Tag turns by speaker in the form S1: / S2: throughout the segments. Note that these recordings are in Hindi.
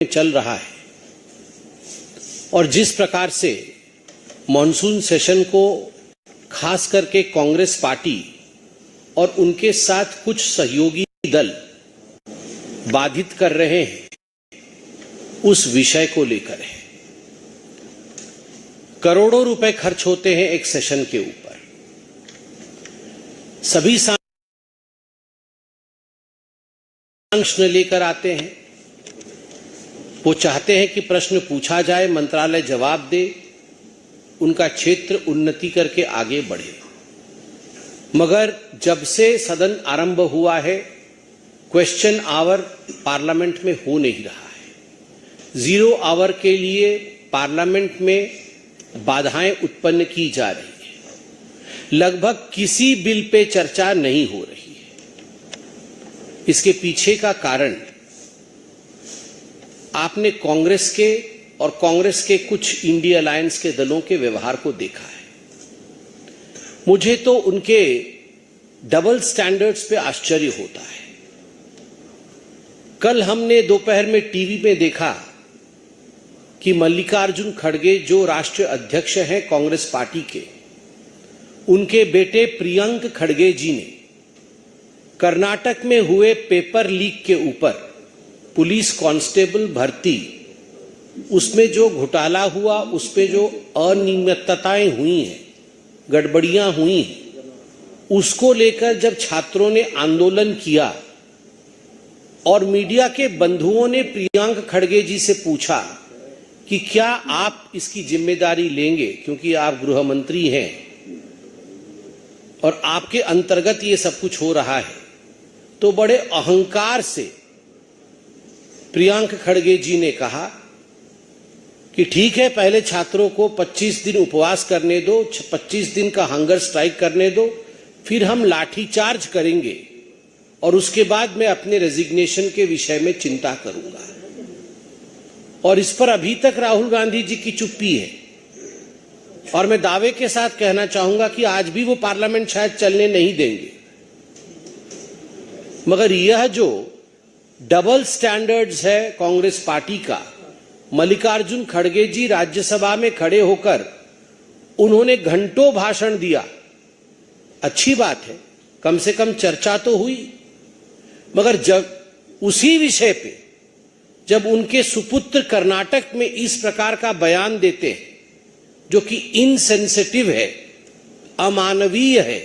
S1: चल रहा है और जिस प्रकार से मॉनसून सेशन को खास करके कांग्रेस पार्टी और उनके साथ कुछ सहयोगी दल बाधित कर रहे हैं, उस विषय को लेकर है। करोड़ों रुपए खर्च होते हैं एक सेशन के ऊपर। सभी प्रश्न लेकर आते हैं, वो चाहते हैं कि प्रश्न पूछा जाए, मंत्रालय जवाब दे, उनका क्षेत्र उन्नति करके आगे बढ़े। मगर जब से सदन आरंभ हुआ है, क्वेश्चन आवर पार्लियामेंट में हो नहीं रहा है। 0 आवर के लिए पार्लियामेंट में बाधाएं उत्पन्न की जा रही है। लगभग किसी बिल पे चर्चा नहीं हो रही है। इसके पीछे का कारण आपने कांग्रेस के और कांग्रेस के कुछ इंडिया अलायंस के दलों के व्यवहार को देखा है। मुझे तो उनके डबल स्टैंडर्ड्स पे आश्चर्य होता है। कल हमने दोपहर में टीवी में देखा कि मल्लिकार्जुन खड़गे जो राष्ट्रीय अध्यक्ष हैं कांग्रेस पार्टी के, उनके बेटे प्रियंक खड़गे जी ने कर्नाटक में हुए पेपर लीक के ऊपर पुलिस कांस्टेबल भर्ती, उसमें जो घोटाला हुआ, उसपे जो अनियमितताएं हुई हैं, गड़बड़ियां हुई हैं, उसको लेकर जब छात्रों ने आंदोलन किया और मीडिया के बंधुओं ने प्रियंक खड़गे जी से पूछा कि क्या आप इसकी जिम्मेदारी लेंगे, क्योंकि आप गृह मंत्री हैं और आपके अंतर्गत ये सब कुछ हो रहा है, तो बड़े अहंकार से प्रियंक खड़गे जी ने कहा कि ठीक है, पहले छात्रों को 25 दिन उपवास करने दो, 25 दिन का हंगर स्ट्राइक करने दो, फिर हम लाठीचार्ज करेंगे और उसके बाद मैं अपने रेजिग्नेशन के विषय में चिंता करूंगा। और इस पर अभी तक राहुल गांधी जी की चुप्पी है और मैं दावे के साथ कहना चाहूंगा कि आज भी वो पार्लियामेंट शायद चलने नहीं देंगे। मगर यह जो डबल स्टैंडर्ड्स है कांग्रेस पार्टी का, मल्लिकार्जुन खड़गे जी राज्यसभा में खड़े होकर उन्होंने घंटों भाषण दिया। अच्छी बात है, कम से कम चर्चा तो हुई। मगर जब उसी विषय पे जब उनके सुपुत्र कर्नाटक में इस प्रकार का बयान देते हैं जो कि इनसेंसिटिव है, अमानवीय है,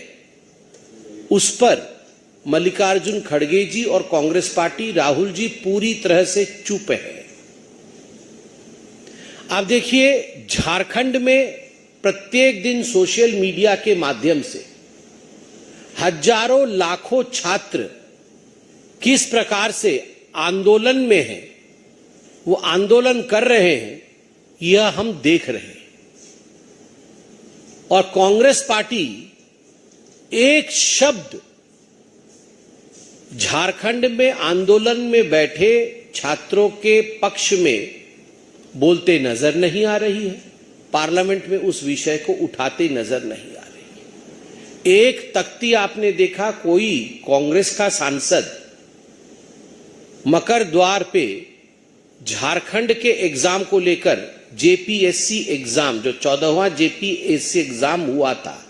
S1: उस पर मल्लिकार्जुन खड़गे जी और कांग्रेस पार्टी, राहुल जी पूरी तरह से चुप है। आप देखिए, झारखंड में प्रत्येक दिन सोशल मीडिया के माध्यम से हजारों लाखों छात्र किस प्रकार से आंदोलन में हैं, वो आंदोलन कर रहे हैं, यह हम देख रहे हैं। और कांग्रेस पार्टी एक शब्द झारखंड में आंदोलन में बैठे छात्रों के पक्ष में बोलते नजर नहीं आ रही है, पार्लियामेंट में उस विषय को उठाते नजर नहीं आ रही है। एक तख्ती आपने देखा, कोई कांग्रेस का सांसद मकर द्वार पे झारखंड के एग्जाम को लेकर, जेपीएससी एग्जाम, जो 14वां जेपीएससी एग्जाम हुआ था,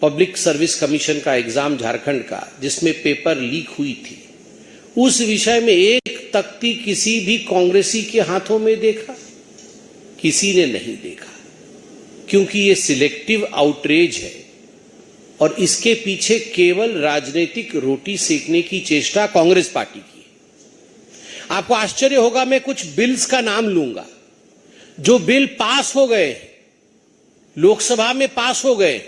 S1: पब्लिक सर्विस कमीशन का एग्जाम झारखंड का, जिसमें पेपर लीक हुई थी, उस विषय में एक तख्ती किसी भी कांग्रेसी के हाथों में देखा? किसी ने नहीं देखा, क्योंकि ये सिलेक्टिव आउटरीच है और इसके पीछे केवल राजनीतिक रोटी सेकने की चेष्टा कांग्रेस पार्टी की। आपको आश्चर्य होगा, मैं कुछ बिल्स का नाम लूंगा जो बिल पास हो गए, लोकसभा में पास हो गए,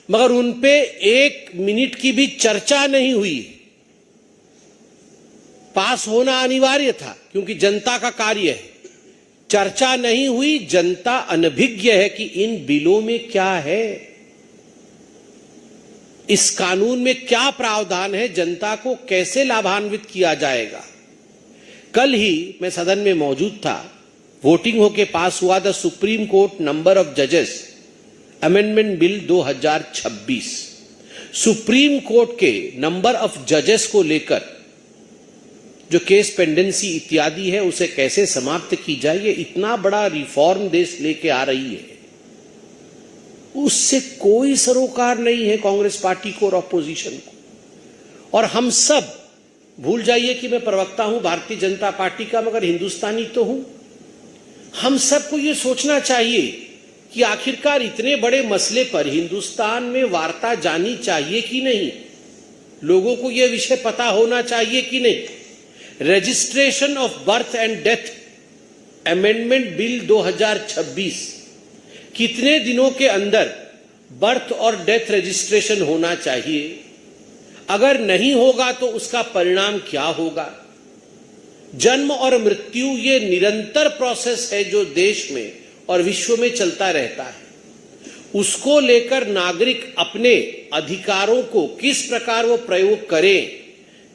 S1: मगर उन पे 1 मिनट की भी चर्चा नहीं हुई। पास होना अनिवार्य था क्योंकि जनता का कार्य है, चर्चा नहीं हुई। जनता अनभिज्ञ है कि इन बिलों में क्या है, इस कानून में क्या प्रावधान है, जनता को कैसे लाभान्वित किया जाएगा। कल ही मैं सदन में मौजूद था, वोटिंग होके पास हुआ the supreme court number of जजेस अमेंडमेंट बिल 2026। सुप्रीम कोर्ट के नंबर ऑफ जजेस को लेकर जो केस पेंडेंसी इत्यादि है उसे कैसे समाप्त की जाए, ये इतना बड़ा रिफॉर्म देश लेके आ रही है, उससे कोई सरोकार नहीं है कांग्रेस पार्टी को और अपोजिशन को। और हम सब, भूल जाइए कि मैं प्रवक्ता हूं भारतीय जनता पार्टी का, मगर हिंदुस्तानी तो हूं। हम सबको यह सोचना चाहिए कि आखिरकार इतने बड़े मसले पर हिंदुस्तान में वार्ता जानी चाहिए कि नहीं, लोगों को यह विषय पता होना चाहिए कि नहीं। Registration of birth and death amendment bill 2026, कितने दिनों के अंदर बर्थ और डेथ रजिस्ट्रेशन होना चाहिए, अगर नहीं होगा तो उसका परिणाम क्या होगा। जन्म और मृत्यु ये निरंतर प्रोसेस है जो देश में और विश्व में चलता रहता है। उसको लेकर नागरिक अपने अधिकारों को किस प्रकार वो प्रयोग करें,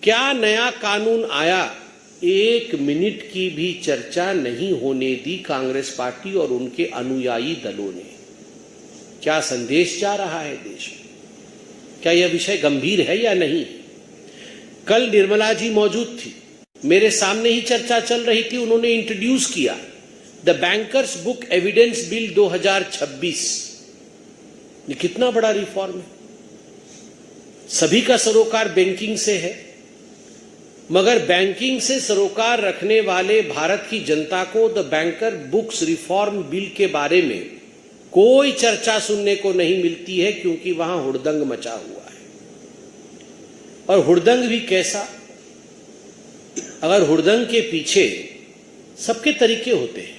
S1: क्या नया कानून आया, एक मिनट की भी चर्चा नहीं होने दी कांग्रेस पार्टी और उनके अनुयायी दलों ने। क्या संदेश जा रहा है देश में? क्या यह विषय गंभीर है या नहीं? कल निर्मला जी मौजूद थी, मेरे सामने ही चर्चा चल रही थी, उन्होंने इंट्रोड्यूस किया the bankers book evidence bill 2026। ये कितना बड़ा रिफॉर्म है। सभी का सरोकार बैंकिंग से है, मगर बैंकिंग से सरोकार रखने वाले भारत की जनता को the banker books reform bill के बारे में कोई चर्चा सुनने को नहीं मिलती है, क्योंकि वहां हुड़दंग मचा हुआ है। और हुड़दंग भी कैसा? अगर हुड़दंग के पीछे सबके तरीके होते हैं,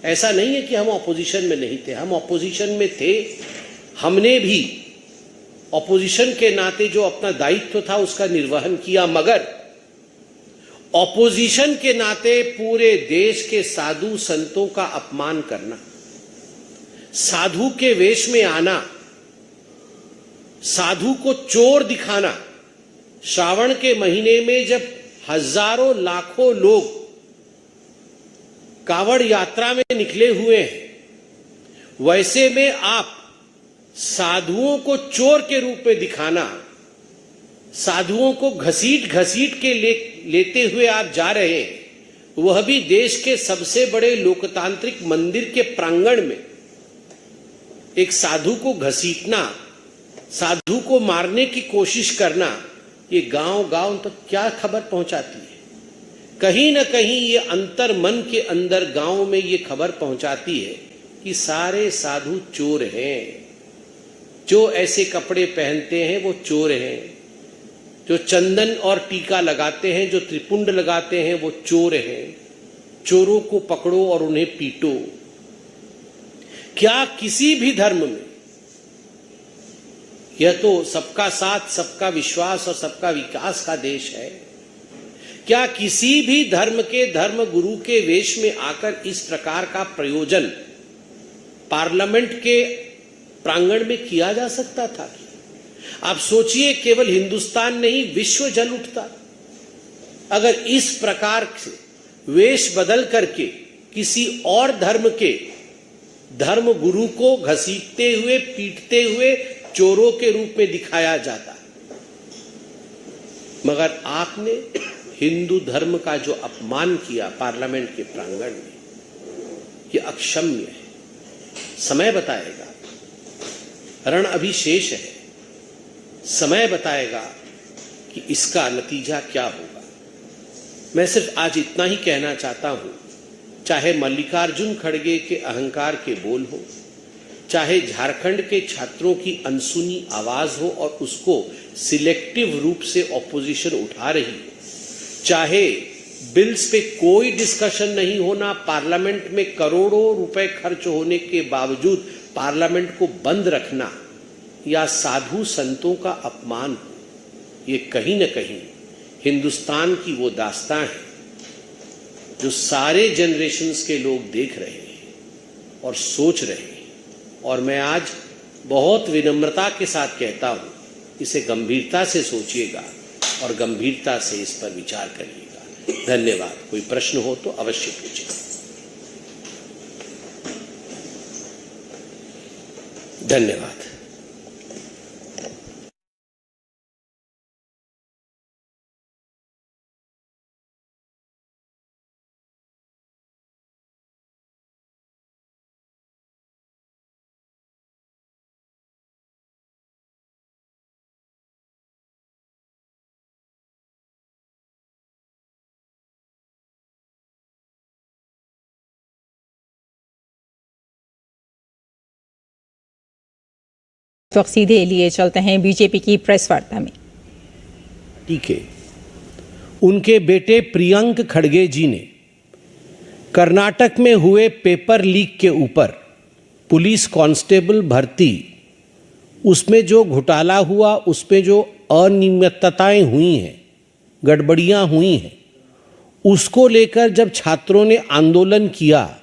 S1: ऐसा नहीं है कि हम ऑपोजिशन में नहीं थे, हम ऑपोजिशन में थे। हमने भी ऑपोजिशन के नाते जो अपना दायित्व था उसका निर्वहन किया, मगर ऑपोजिशन के नाते पूरे देश के साधु संतों का अपमान करना, साधु के वेश में आना, साधु को चोर दिखाना, श्रावण के महीने में जब हजारों लाखों लोग कावड़ यात्रा में निकले हुए हैं, वैसे में आप साधुओं को चोर के रूप में दिखाना, साधुओं को घसीट घसीट के लेते हुए आप जा रहे हैं, वह भी देश के सबसे बड़े लोकतांत्रिक मंदिर के प्रांगण में। एक साधु को घसीटना, साधु को मारने की कोशिश करना, ये गांव गांव तक क्या खबर पहुंचाती है? कहीं ना कहीं ये अंतर मन के अंदर गांव में ये खबर पहुंचाती है कि सारे साधु चोर हैं। जो ऐसे कपड़े पहनते हैं वो चोर हैं, जो चंदन और टीका लगाते हैं, जो त्रिपुंड लगाते हैं वो चोर हैं। चोरों को पकड़ो और उन्हें पीटो। क्या किसी भी धर्म में, यह तो सबका साथ, सबका विश्वास और सबका विकास का देश है, क्या किसी भी धर्म के धर्म गुरु के वेश में आकर इस प्रकार का प्रयोजन पार्लियामेंट के प्रांगण में किया जा सकता था? आप सोचिए, केवल हिंदुस्तान नहीं विश्व जल उठता अगर इस प्रकार से वेश बदल करके किसी और धर्म के धर्म गुरु को घसीटते हुए, पीटते हुए चोरों के रूप में दिखाया जाता। मगर आपने हिंदू धर्म का जो अपमान किया पार्लियामेंट के प्रांगण में, यह अक्षम्य है। समय बताएगा, रण अभी शेष है, समय बताएगा कि इसका नतीजा क्या होगा। मैं सिर्फ आज इतना ही कहना चाहता हूं, चाहे मल्लिकार्जुन खड़गे के अहंकार के बोल हो, चाहे झारखंड के छात्रों की अनसुनी आवाज हो और उसको सिलेक्टिव रूप से ऑपोजिशन उठा रही हो, चाहे बिल्स पे कोई डिस्कशन नहीं होना, पार्लियामेंट में करोड़ों रुपए खर्च होने के बावजूद पार्लियामेंट को बंद रखना, या साधु संतों का अपमान हो, ये कहीं न कहीं हिंदुस्तान की वो दास्तां है जो सारे जनरेशन्स के लोग देख रहे हैं और सोच रहे हैं। और मैं आज बहुत विनम्रता के साथ कहता हूं, इसे गंभीरता से सोचिएगा और गंभीरता से इस पर विचार करिएगा। धन्यवाद। कोई प्रश्न हो तो अवश्य पूछिए। धन्यवाद।
S2: तो सीधे लिए चलते हैं बीजेपी की प्रेस वार्ता में।
S1: ठीक है, उनके बेटे प्रियंक खड़गे जी ने कर्नाटक में हुए पेपर लीक के ऊपर पुलिस कांस्टेबल भर्ती, उसमें जो घोटाला हुआ, उसमें जो अनियमितताएं हुई हैं, गड़बड़ियां हुई हैं, उसको लेकर जब छात्रों ने आंदोलन किया